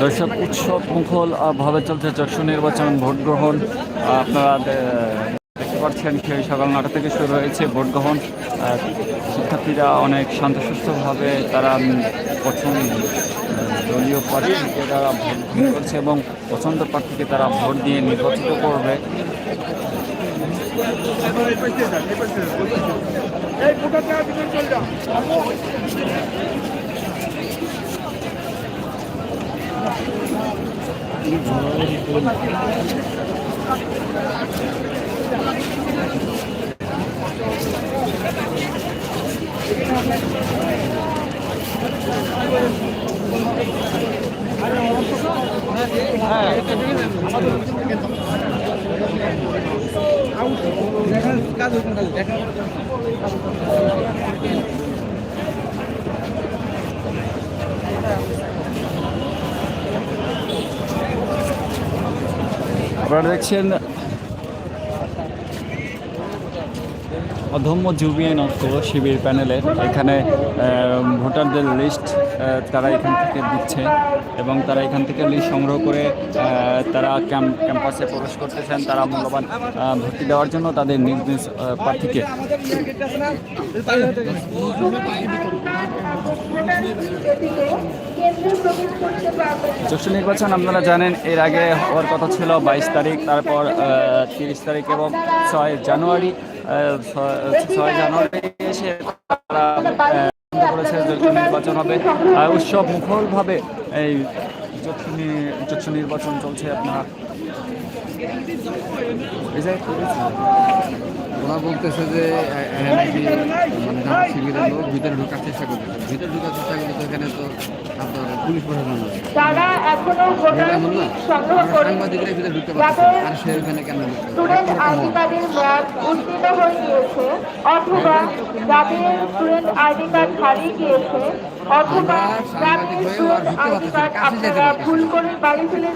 দর্শক, উৎসব মুখর ভাবে চলছে যশোর নির্বাচন ভোট গ্রহণ। আপনারা দেখতে পাচ্ছেন সেই সকাল 9টা থেকে শুরু হয়েছে ভোট গ্রহণ। শিক্ষার্থীরা অনেক শান্তসুস্থভাবে তারা দলীয় প্রার্থীকে তারা ভোট গ্রহণ করছে এবং পছন্দ প্রার্থীকে তারা ভোট দিয়ে নির্বাচিত করবে। আপনারা দেখছেন অধম্য যুবিয়ান ঐক্য শিবির প্যানেলের এখানে ভোটারদের লিস্ট তারা এখান থেকে দিচ্ছে এবং তারা এখান থেকে লিস্ট সংগ্রহ করে তারা ক্যাম্পাসে প্রবেশ করতেছেন। তারা মূল্যবান ভর্তি দেওয়ার জন্য তাদের নিজ নিজ প্রার্থীকে। যশোর নির্বাচন আপনারা জানেন এর আগে হওয়ার কথা ছিল 22 তারিখ, তারপর 30 তারিখ এবং 6 জানুয়ারি। 6 জানুয়ারি এসে তারা করেছে যশোর নির্বাচন হবে। উৎসব মুখরভাবে এই যশোর নির্বাচন চলছে। আপনারা ওরা বলতেছে যে মানে শিবিরের লোক ভিতরে ঢোকার চেষ্টা করতেছে, ভিতরে ঢোকার চেষ্টা করলে তো এখানে তো আপনার পুলিশ প্রশাসন আছে, সাংবাদিকরা ভিতরে ঢুকতে পারছে আর সে ওখানে কেন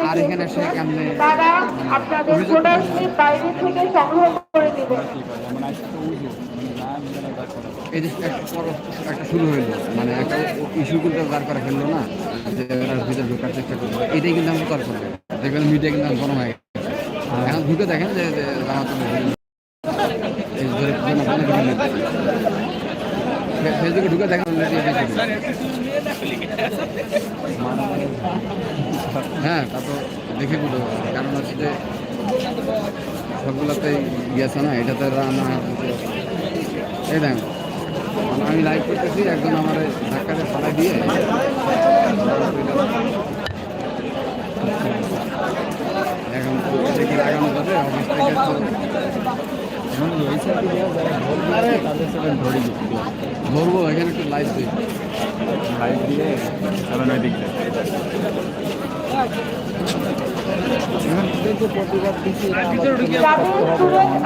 আর এখানে সে কেমনে এই যে একটা শুরু হইলো, মানে একটা ইস্যু কিন্তু দাঁড় করা ফেললো না যে ওরা ভিতরে ঢোকার চেষ্টা করলো। এটাই কিন্তু আমি তর্ক করি, দেখবেন মিডিয়া কিন্তু গরম হয়ে গেছে। এখন ঢুকে দেখেন যে ফেসবুকে ঢুকে দেখেন হ্যাঁ, তা তো দেখে বুঝতে পারবো। কারণ হচ্ছে যে সবগুলোতেই গিয়েছে না, এটাতে রান্না। এই দেখেন আমি লাইভ করতেছি, একজন আমার ধাক্কাতে ফালাই দিয়ে এখন লাগানো যাবে অফিস থেকে ধরবো। এখানে একটু লাইভ দিই, লাইভ দিয়ে দিক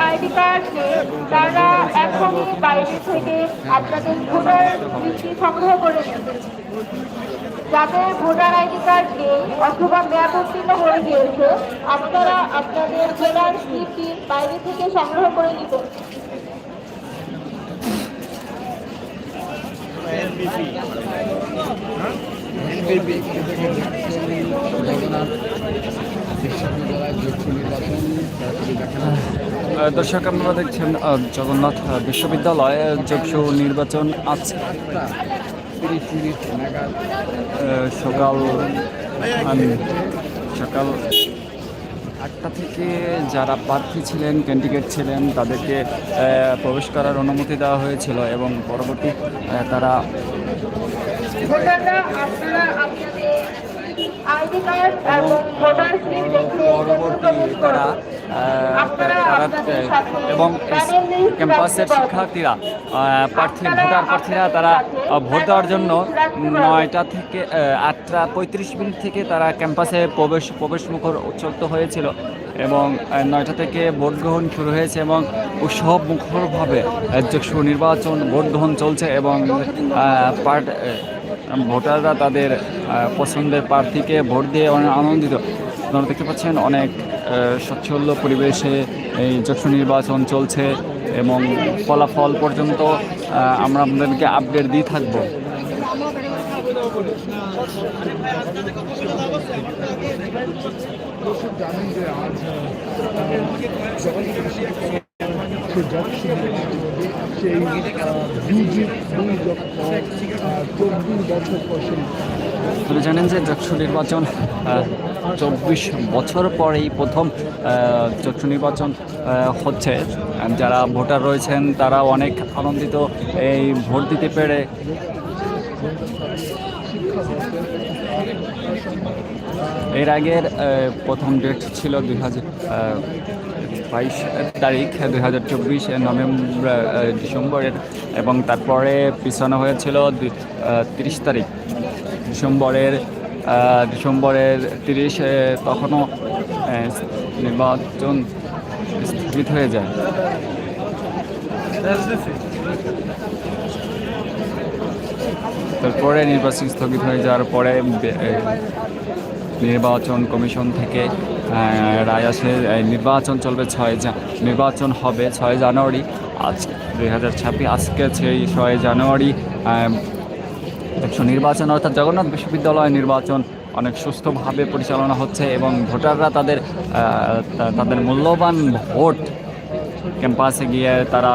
আইডি কার্ড তারা এখনই বাইরে থেকে আপনাদের ভোটার লিস্ট সংগ্রহ করে নেবেন। যাদের ভোটার আইডি কার্ড নেই অথবা মেয়াদোত্তীর্ণ হয়ে গিয়েছে আপনারা আপনাদের জেলার স্লিপটি বাইরে থেকে সংগ্রহ করে নেবেন। দর্শক, আপনারা দেখছেন জগন্নাথ বিশ্ববিদ্যালয় যশোর নির্বাচন আজ সকাল 8টা থেকে যারা প্রার্থী ছিলেন, ক্যান্ডিডেট ছিলেন তাদেরকে প্রবেশ করার অনুমতি দেওয়া হয়েছিল এবং পরবর্তী তারা আইডি কার্ড এবং ভোটার স্লিপ দেখিয়ে কেন্দ্রে প্রবেশ তারা করবেন। আপনারা আপনাদের সাথে এবং প্যানেল লিস্ট ক্যাম্পাসের রাখতে শিক্ষার্থীরা ভোটার প্রার্থীরা তারা ভোট দেওয়ার জন্য 9টা থেকে 8:35 থেকে তারা ক্যাম্পাসে প্রবেশমুখর উচ্চলত হয়েছিল এবং 9টা থেকে ভোট গ্রহণ শুরু হয়েছে এবং উৎসব মুখরভাবে নির্বাচন ভোট গ্রহণ চলছে এবং ভোটাররা তাদের পছন্দের প্রার্থীকে ভোট দিয়ে অনেক আনন্দিত। আপনারা দেখতে পাচ্ছেন অনেক স্বচ্ছন্দ পরিবেশে এই যশোর নির্বাচন চলছে এবং ফলাফল পর্যন্ত আমরা আপনাদেরকে আপডেট দিয়ে থাকবো। জানেন যে আজ সেই 24 বছর পর আপনারা জানেন যে যশোর নির্বাচন 24 বছর পর এই প্রথম যশোর নির্বাচন হচ্ছে। যারা ভোটার রয়েছেন তারা অনেক আনন্দিত এই ভোট দিতে পেরে। এর আগের প্রথম ডেট ছিল 2022 তারিখ 2024 ডিসেম্বরের এবং তারপরে পিছানো হয়েছিল 30 তারিখ ডিসেম্বরের 30 তখনও নির্বাচন স্থগিত হয়ে যায়। তারপরে নির্বাচন স্থগিত হয়ে যাওয়ার পরে নির্বাচন কমিশন থেকে রায় আসে নির্বাচন চলবে নির্বাচন হবে 6 জানুয়ারি আজ 2026। আজকে সেই 6 জানুয়ারি নির্বাচন অর্থাৎ জগন্নাথ বিশ্ববিদ্যালয় নির্বাচন অনেক সুস্থভাবে পরিচালনা হচ্ছে এবং ভোটাররা তাদের মূল্যবান ভোট ক্যাম্পাসে গিয়ে তারা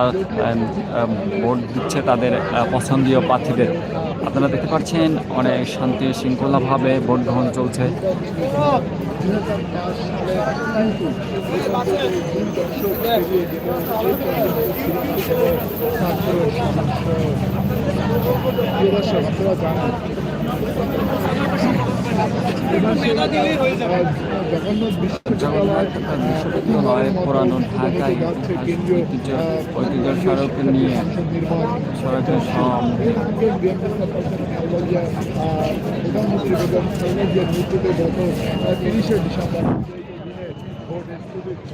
ভোট দিচ্ছে তাদের পছন্দীয় প্রার্থীদের। আপনারা দেখতে পাচ্ছেন অনেক শান্তি শৃঙ্খলাভাবে ভোট গ্রহণ চলছে। জগন্নাথ বিশ্ববিদ্যালয় পুরানো ঢাকায় ঐতিহ্য সড়ক নিয়ে সড়কের প্রধানমন্ত্রী বেগম খালেদা জিয়ার মৃত্যুতে গত 30শে ডিসেম্বর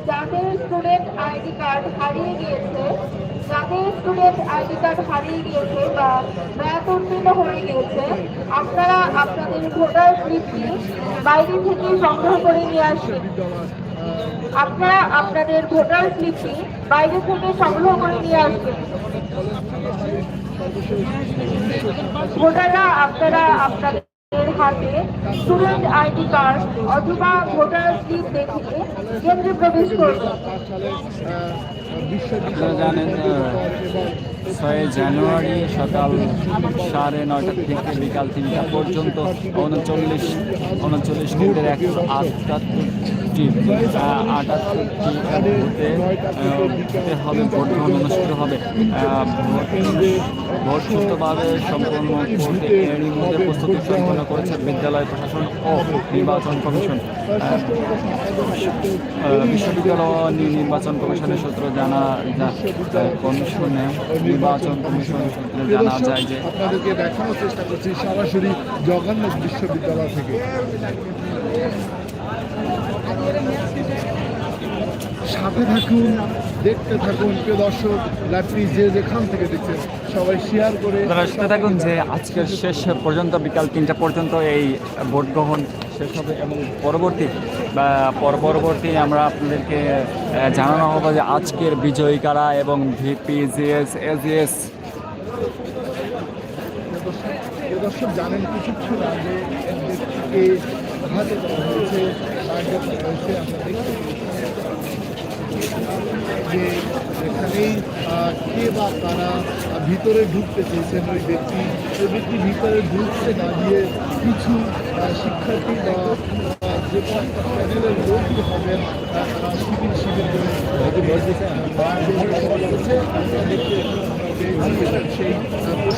যাদের স্টুডেন্ট আইডি কার্ড হারিয়ে গিয়েছে বা মেয়াদ উত্তীর্ণ হয়ে গিয়েছে, আপনারা আপনাদের ভোটার স্লিপটি বাইরে থেকে সংগ্রহ করে নিয়ে আসবেন। ভোটাররা আপনারা আপনাদের হাতে স্টুডেন্ট আইডি কার্ড অথবা ভোটার স্লিপ দেখিয়ে কেন্দ্রে প্রবেশ করবেন। আপনারা জানেন 6 জানুয়ারি সকাল 9:30 থেকে বিকাল 3টা পর্যন্ত 39 কেন্দ্রের 178টি হবে ভোট গ্রহণ অনুষ্ঠিত হবে। ভোট সুষ্ঠুভাবে সম্পন্ন করতে এরই মধ্যে প্রস্তুতি সম্পন্ন করেছে বিদ্যালয় প্রশাসন ও নির্বাচন কমিশন। বিশ্ববিদ্যালয় নির্বাচন কমিশনের সূত্র নির্বাচন কমিশন সূত্রে জানা যায় যে আপনাদেরকে দেখানোর চেষ্টা করছি সরাসরি জগন্নাথ বিশ্ববিদ্যালয় থেকে। সাথে থাকুন, দেখতে থাকুন প্রিয় দর্শক, লাইভটি যে যেখান থেকে দেখছেন সবাই শেয়ার করে সাথে থাকুন যে আজকের শেষ পর্যন্ত বিকাল 3টা পর্যন্ত এই ভোট গ্রহণ শেষ হবে এবং পরবর্তী আমরা আপনাদেরকে জানানো হবে যে আজকের বিজয়ী কারা এবং ভিপিজিএস এজিএস। দর্শক জানেন কিছুক্ষণ আগে ব্যক্তিকে হাতে করা হয়েছে, যে এখানেই কে বা কারা ভিতরে ঢুকতে চেয়েছেন ওই ব্যক্তি ভিতরে ঢুকতে না দিয়ে কিছু শিক্ষার্থী বা যে প্যানেলের লোকই হবেন শিবির করে সেই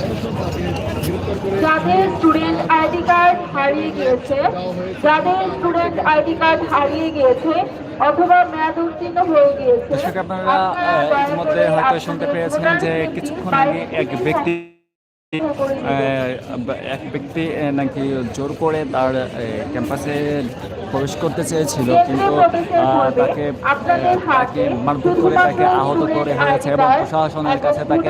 প্রশ্ন তাকে গ্রেপ্তার করে যাদের স্টুডেন্ট আইডি কার্ড হারিয়ে গিয়েছে, যাদের স্টুডেন্ট আইডি কার্ড হারিয়ে গিয়েছে অথবা মেয়াদ উত্তীর্ণ হয়ে গিয়েছে, দর্শক আপনারা ইতিমধ্যে হয়তো শুনতে পেয়েছেন যে কিছুক্ষণ আগে এক ব্যক্তি নাকি জোর করে তার ক্যাম্পাসে প্রবেশ করতে চেয়েছিল, কিন্তু তাকে মারধর করে তাকে আহত করে হয়েছে এবং প্রশাসনের কাছে তাকে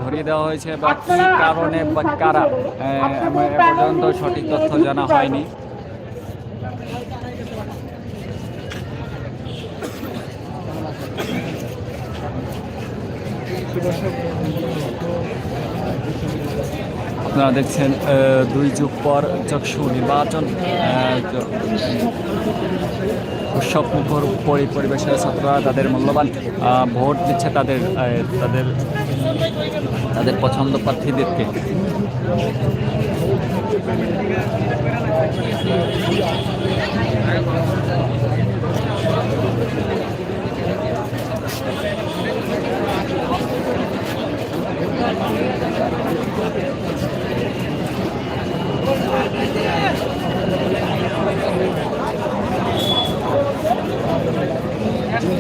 ধরিয়ে দেওয়া হয়েছে। বা কী কারণে বা কারা এ পর্যন্ত সঠিক তথ্য জানা হয়নি। আপনারা দেখছেন 2 যুগ পর চক্ষু নির্বাচন উৎসবমুখর পরিবেশে ছাত্ররা তাদের মূল্যবান ভোট দিচ্ছে তাদের তাদের তাদের পছন্দ প্রার্থীদেরকে।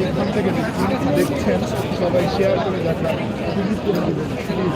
যেখান থেকে দেখছেন সবাই শেয়ার করে দেখা সুযোগ করে দেবেন প্লিজ।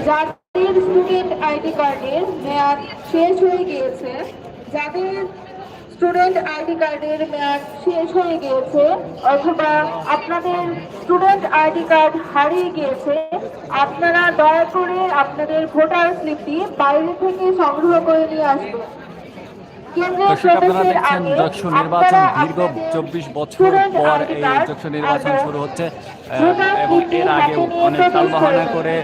যাদের স্টুডেন্ট আইডি কার্ডের মেয়াদ শেষ হয়ে গিয়েছে, যাদের স্টুডেন্ট আইডি কার্ডের মেয়াদ শেষ হয়ে গিয়েছে অথবা আপনাদের স্টুডেন্ট আইডি কার্ড হারিয়ে গিয়েছে, আপনারা দয়া করে আপনাদের ভোটার স্লিপটি বাইরে থেকে সংগ্রহ করে নিয়ে আসবেন। দর্শক আপনারা দেখছেন যক্ষু নির্বাচন দীর্ঘ 24 বছর পর এই যক্ষু নির্বাচন শুরু হচ্ছে এবং এর আগেও অনেক তালবাহানা করে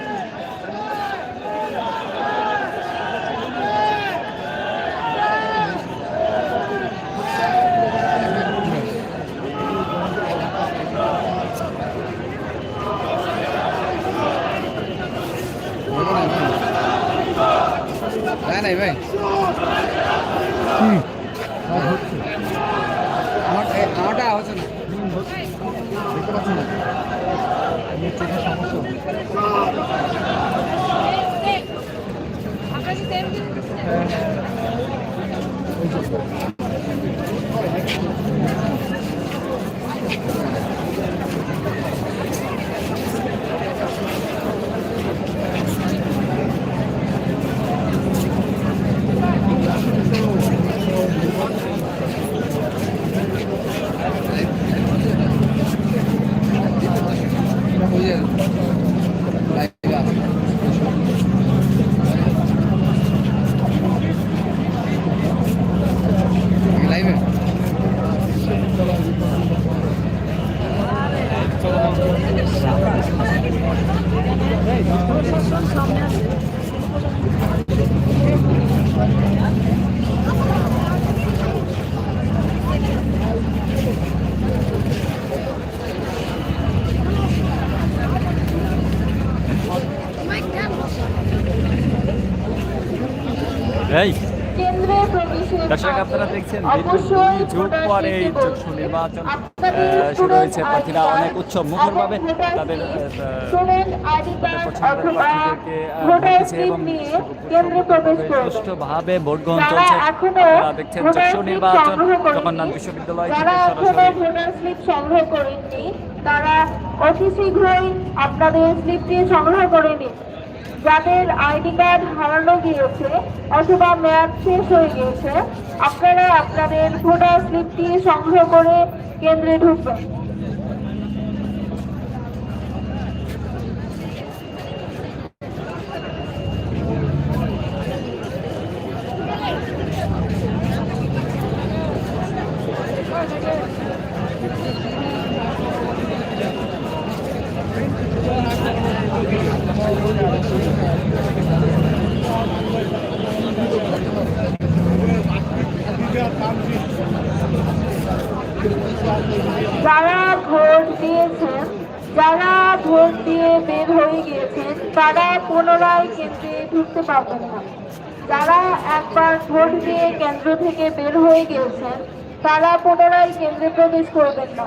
নাই ভাই আমারটা হচ্ছে না, দেখতে পাচ্ছেন না চোখের সমস্যা। এই কেন্দ্রে প্রবেশের দর্শক আগে আপনারা দেখছেন অবশ্যই যুগ পর এই যক্ষু নির্বাচন শুরু হয়েছে। প্রার্থীরা অনেক উৎসব মুখরভাবে তাদের স্টুডেন্ট আইডি কার্ড পছন্দের অথবা প্রার্থীদেরকে ভোটার দিচ্ছে স্লিপ এবং নিয়ে কেন্দ্রে প্রবেশ করবে। সুষ্ঠুভাবে ভোট গ্রহণ যারা চলছে। এখনো আপনারা দেখছেন ভোটার যক্ষু স্লিপ নির্বাচন সংগ্রহ করেননি, জগন্নাথ বিশ্ববিদ্যালয় যারা থেকে এখনো সরাসরি ভোটার স্লিপ সংগ্রহ করেননি তারা অতি শীঘ্রই আপনাদের স্লিপটি সংগ্রহ করে নিন। যাদের আইডি কার্ড হারানো গিয়েছে অথবা মেয়াদ শেষ হয়ে গিয়েছে, আপনারা আপনাদের ভোটার স্লিপটি সংগ্রহ করে কেন্দ্রে ঢুকবেন। যারা ভোট দিয়েছেন, যারা ভোট দিয়ে বের হয়ে গিয়েছেন, তারা পুনরায় কেন্দ্রে ঢুকতে পারবেন না। যারা একবার ভোট দিয়ে কেন্দ্র থেকে বের হয়ে গিয়েছেন, তারা পুনরায় কেন্দ্রে প্রবেশ করবেন না।